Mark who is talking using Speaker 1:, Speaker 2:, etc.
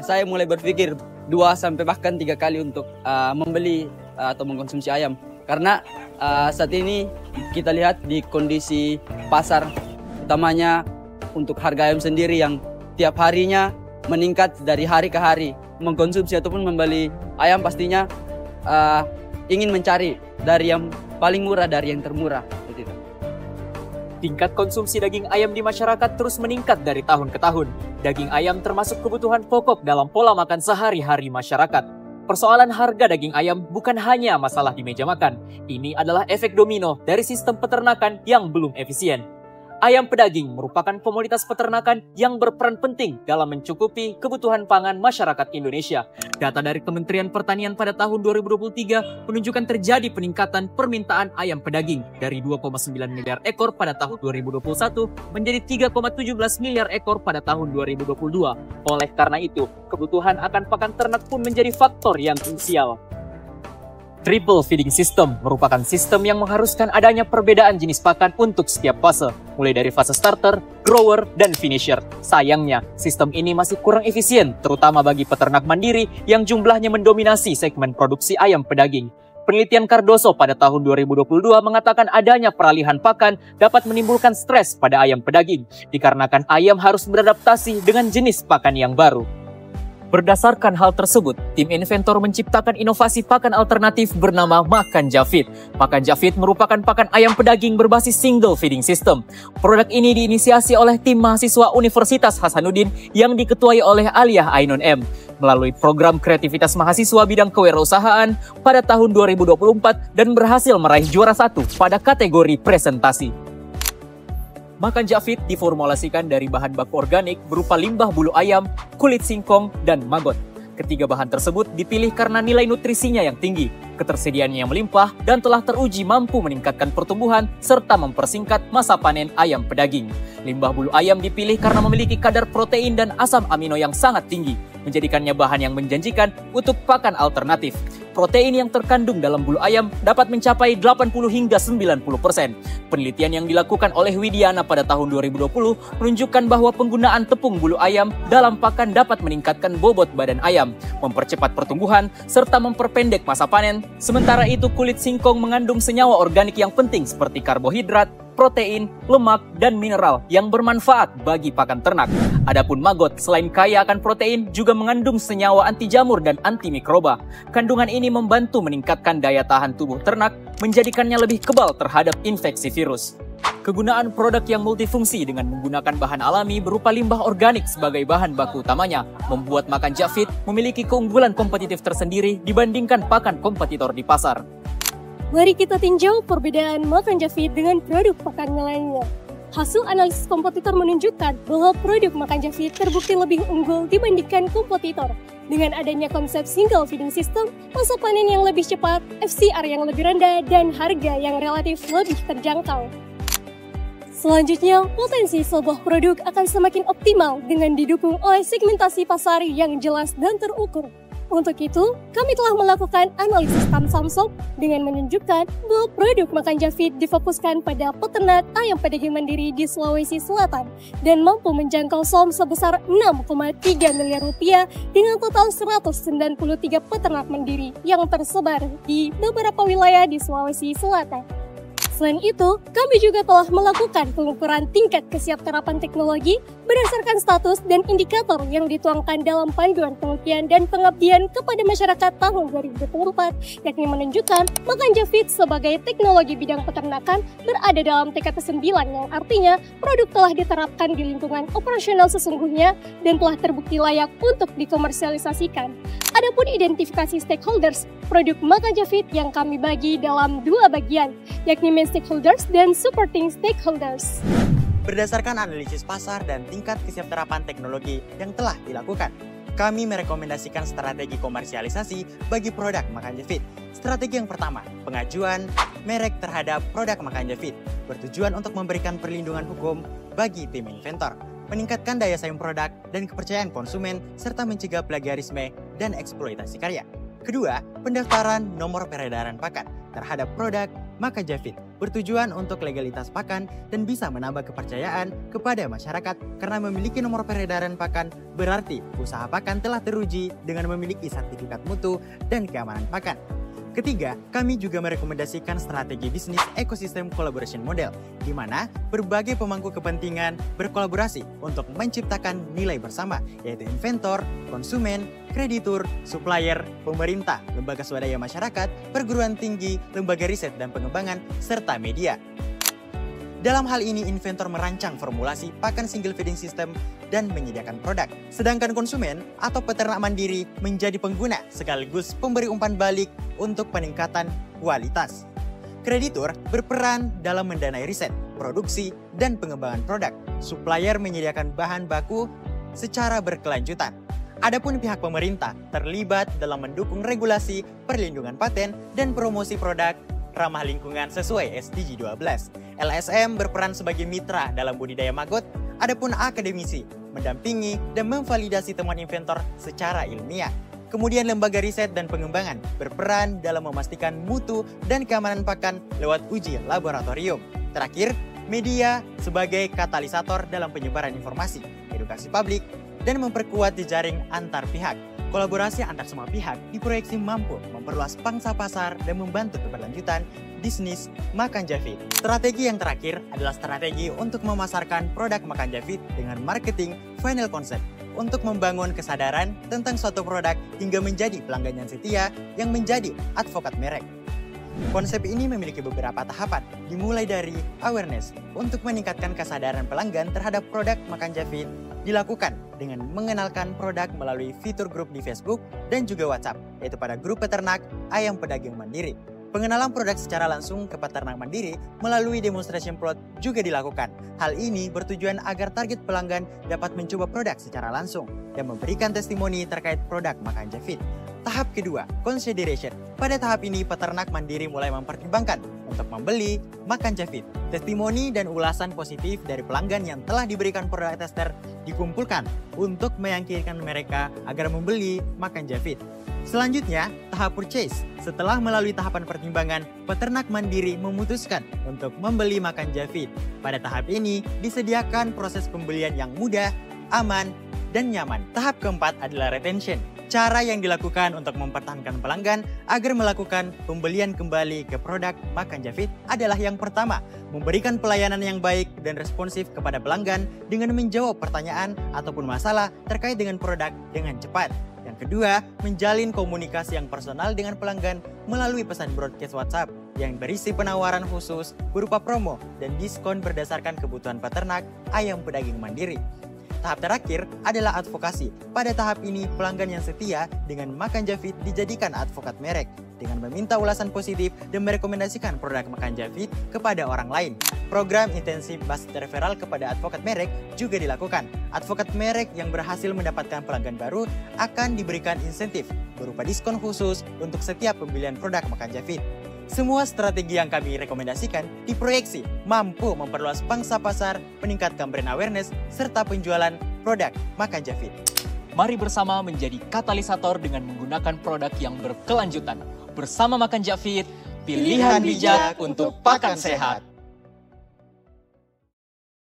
Speaker 1: saya mulai berpikir 2 sampai bahkan 3 kali untuk membeli atau mengkonsumsi ayam. Karena saat ini kita lihat di kondisi pasar, utamanya untuk harga ayam sendiri yang tiap harinya meningkat dari hari ke hari. Mengkonsumsi ataupun membeli ayam pastinya ingin mencari dari yang paling murah dari yang termurah.
Speaker 2: Tingkat konsumsi daging ayam di masyarakat terus meningkat dari tahun ke tahun. Daging ayam termasuk kebutuhan pokok dalam pola makan sehari-hari masyarakat. Persoalan harga daging ayam bukan hanya masalah di meja makan. Ini adalah efek domino dari sistem peternakan yang belum efisien. Ayam pedaging merupakan komoditas peternakan yang berperan penting dalam mencukupi kebutuhan pangan masyarakat Indonesia. Data dari Kementerian Pertanian pada tahun 2023 menunjukkan terjadi peningkatan permintaan ayam pedaging dari 2,9 miliar ekor pada tahun 2021 menjadi 3,17 miliar ekor pada tahun 2022. Oleh karena itu, kebutuhan akan pakan ternak pun menjadi faktor yang krusial. Triple feeding system merupakan sistem yang mengharuskan adanya perbedaan jenis pakan untuk setiap fase, mulai dari fase starter, grower, dan finisher. Sayangnya, sistem ini masih kurang efisien, terutama bagi peternak mandiri yang jumlahnya mendominasi segmen produksi ayam pedaging. Penelitian Cardoso pada tahun 2022 mengatakan adanya peralihan pakan dapat menimbulkan stres pada ayam pedaging, dikarenakan ayam harus beradaptasi dengan jenis pakan yang baru. Berdasarkan hal tersebut, tim inventor menciptakan inovasi pakan alternatif bernama Makan Jafit. Makan Jafit merupakan pakan ayam pedaging berbasis single feeding system. Produk ini diinisiasi oleh tim mahasiswa Universitas Hasanuddin yang diketuai oleh Aliyah Ainun M. Melalui program kreativitas mahasiswa bidang kewirausahaan pada tahun 2024 dan berhasil meraih juara 1 pada kategori presentasi. Makan Jafit diformulasikan dari bahan baku organik berupa limbah bulu ayam, kulit singkong, dan maggot. Ketiga bahan tersebut dipilih karena nilai nutrisinya yang tinggi, ketersediaannya yang melimpah, dan telah teruji mampu meningkatkan pertumbuhan serta mempersingkat masa panen ayam pedaging. Limbah bulu ayam dipilih karena memiliki kadar protein dan asam amino yang sangat tinggi, menjadikannya bahan yang menjanjikan untuk pakan alternatif. Protein yang terkandung dalam bulu ayam dapat mencapai 80 hingga 90%. Penelitian yang dilakukan oleh Widiana pada tahun 2020 menunjukkan bahwa penggunaan tepung bulu ayam dalam pakan dapat meningkatkan bobot badan ayam, mempercepat pertumbuhan, serta memperpendek masa panen. Sementara itu, kulit singkong mengandung senyawa organik yang penting seperti karbohidrat, protein, lemak, dan mineral yang bermanfaat bagi pakan ternak. Adapun maggot selain kaya akan protein juga mengandung senyawa anti jamur dan anti mikroba. Kandungan ini membantu meningkatkan daya tahan tubuh ternak, menjadikannya lebih kebal terhadap infeksi virus. Kegunaan produk yang multifungsi dengan menggunakan bahan alami berupa limbah organik sebagai bahan baku utamanya membuat Makan Jafit memiliki keunggulan kompetitif tersendiri dibandingkan pakan kompetitor di pasar.
Speaker 3: Mari kita tinjau perbedaan Makan Jafit dengan produk pakan lainnya. Hasil analisis kompetitor menunjukkan bahwa produk Makan Jafit terbukti lebih unggul dibandingkan kompetitor. Dengan adanya konsep single feeding system, masa panen yang lebih cepat, FCR yang lebih rendah, dan harga yang relatif lebih terjangkau. Selanjutnya, potensi sebuah produk akan semakin optimal dengan didukung oleh segmentasi pasar yang jelas dan terukur. Untuk itu, kami telah melakukan analisis Samsung dengan menunjukkan bahwa produk Makan Jafit difokuskan pada peternak ayam pedaging mandiri di Sulawesi Selatan dan mampu menjangkau SOM sebesar 6,3 miliar rupiah dengan total 193 peternak mandiri yang tersebar di beberapa wilayah di Sulawesi Selatan. Selain itu, kami juga telah melakukan pengukuran tingkat kesiapterapan teknologi berdasarkan status dan indikator yang dituangkan dalam Panduan Penelitian dan Pengabdian kepada Masyarakat tahun 2024, yakni menunjukkan Makan Jafit sebagai teknologi bidang peternakan berada dalam tingkat ke-9, yang artinya produk telah diterapkan di lingkungan operasional sesungguhnya dan telah terbukti layak untuk dikomersialisasikan. Adapun identifikasi stakeholders, produk Makan Jafit yang kami bagi dalam 2 bagian, yakni main stakeholders dan supporting stakeholders.
Speaker 4: Berdasarkan analisis pasar dan tingkat kesiapterapan teknologi yang telah dilakukan, kami merekomendasikan strategi komersialisasi bagi produk Makan Jafit. Strategi yang pertama, pengajuan merek terhadap produk Makan Jafit, bertujuan untuk memberikan perlindungan hukum bagi tim inventor, meningkatkan daya saing produk dan kepercayaan konsumen, serta mencegah plagiarisme dan eksploitasi karya. Kedua, pendaftaran nomor peredaran pakan terhadap produk Makan Javit bertujuan untuk legalitas pakan dan bisa menambah kepercayaan kepada masyarakat karena memiliki nomor peredaran pakan berarti usaha pakan telah teruji dengan memiliki sertifikat mutu dan keamanan pakan. Ketiga, kami juga merekomendasikan strategi bisnis ekosistem collaboration model, di mana berbagai pemangku kepentingan berkolaborasi untuk menciptakan nilai bersama, yaitu inventor, konsumen, kreditur, supplier, pemerintah, lembaga swadaya masyarakat, perguruan tinggi, lembaga riset dan pengembangan, serta media. Dalam hal ini, inventor merancang formulasi pakan single feeding system dan menyediakan produk. Sedangkan konsumen atau peternak mandiri menjadi pengguna sekaligus pemberi umpan balik untuk peningkatan kualitas. Kreditur berperan dalam mendanai riset, produksi, dan pengembangan produk. Supplier menyediakan bahan baku secara berkelanjutan. Adapun pihak pemerintah terlibat dalam mendukung regulasi, perlindungan paten, dan promosi produk ramah lingkungan sesuai SDG 12. LSM berperan sebagai mitra dalam budidaya maggot, adapun akademisi mendampingi dan memvalidasi temuan inventor secara ilmiah. Kemudian lembaga riset dan pengembangan berperan dalam memastikan mutu dan keamanan pakan lewat uji laboratorium. Terakhir, media sebagai katalisator dalam penyebaran informasi, edukasi publik, dan memperkuat jejaring antar pihak. Kolaborasi antar semua pihak diproyeksi mampu memperluas pangsa pasar dan membantu keberlanjutan bisnis Makan Javit. Strategi yang terakhir adalah strategi untuk memasarkan produk Makan Javit dengan marketing final concept untuk membangun kesadaran tentang suatu produk hingga menjadi pelanggan yang setia yang menjadi advokat merek. Konsep ini memiliki beberapa tahapan, dimulai dari awareness untuk meningkatkan kesadaran pelanggan terhadap produk Makan Javit, dilakukan dengan mengenalkan produk melalui fitur grup di Facebook dan juga WhatsApp, yaitu pada grup peternak ayam pedagang mandiri. Pengenalan produk secara langsung ke peternak mandiri melalui demonstration plot juga dilakukan. Hal ini bertujuan agar target pelanggan dapat mencoba produk secara langsung dan memberikan testimoni terkait produk Makan Javit. Tahap kedua, consideration. Pada tahap ini, peternak mandiri mulai mempertimbangkan untuk membeli Makan Javit. Testimoni dan ulasan positif dari pelanggan yang telah diberikan produk tester dikumpulkan untuk meyakinkan mereka agar membeli Makan Javit. Selanjutnya, tahap purchase. Setelah melalui tahapan pertimbangan, peternak mandiri memutuskan untuk membeli Makan Javit. Pada tahap ini, disediakan proses pembelian yang mudah, aman, dan nyaman. Tahap keempat adalah retention. Cara yang dilakukan untuk mempertahankan pelanggan agar melakukan pembelian kembali ke produk Makan Javit adalah yang pertama, memberikan pelayanan yang baik dan responsif kepada pelanggan dengan menjawab pertanyaan ataupun masalah terkait dengan produk dengan cepat. Yang kedua, menjalin komunikasi yang personal dengan pelanggan melalui pesan broadcast WhatsApp yang berisi penawaran khusus berupa promo dan diskon berdasarkan kebutuhan peternak ayam pedagang mandiri. Tahap terakhir adalah advokasi. Pada tahap ini, pelanggan yang setia dengan Makan Javit dijadikan advokat merek dengan meminta ulasan positif dan merekomendasikan produk Makan Javit kepada orang lain. Program intensif basis referral kepada advokat merek juga dilakukan. Advokat merek yang berhasil mendapatkan pelanggan baru akan diberikan insentif berupa diskon khusus untuk setiap pembelian produk Makan Javit. Semua strategi yang kami rekomendasikan diproyeksi mampu memperluas pangsa pasar, meningkatkan brand awareness, serta penjualan produk Makan Javit.
Speaker 2: Mari bersama menjadi katalisator dengan menggunakan produk yang berkelanjutan. Bersama Makan Javit, pilihan bijak untuk pakan sehat.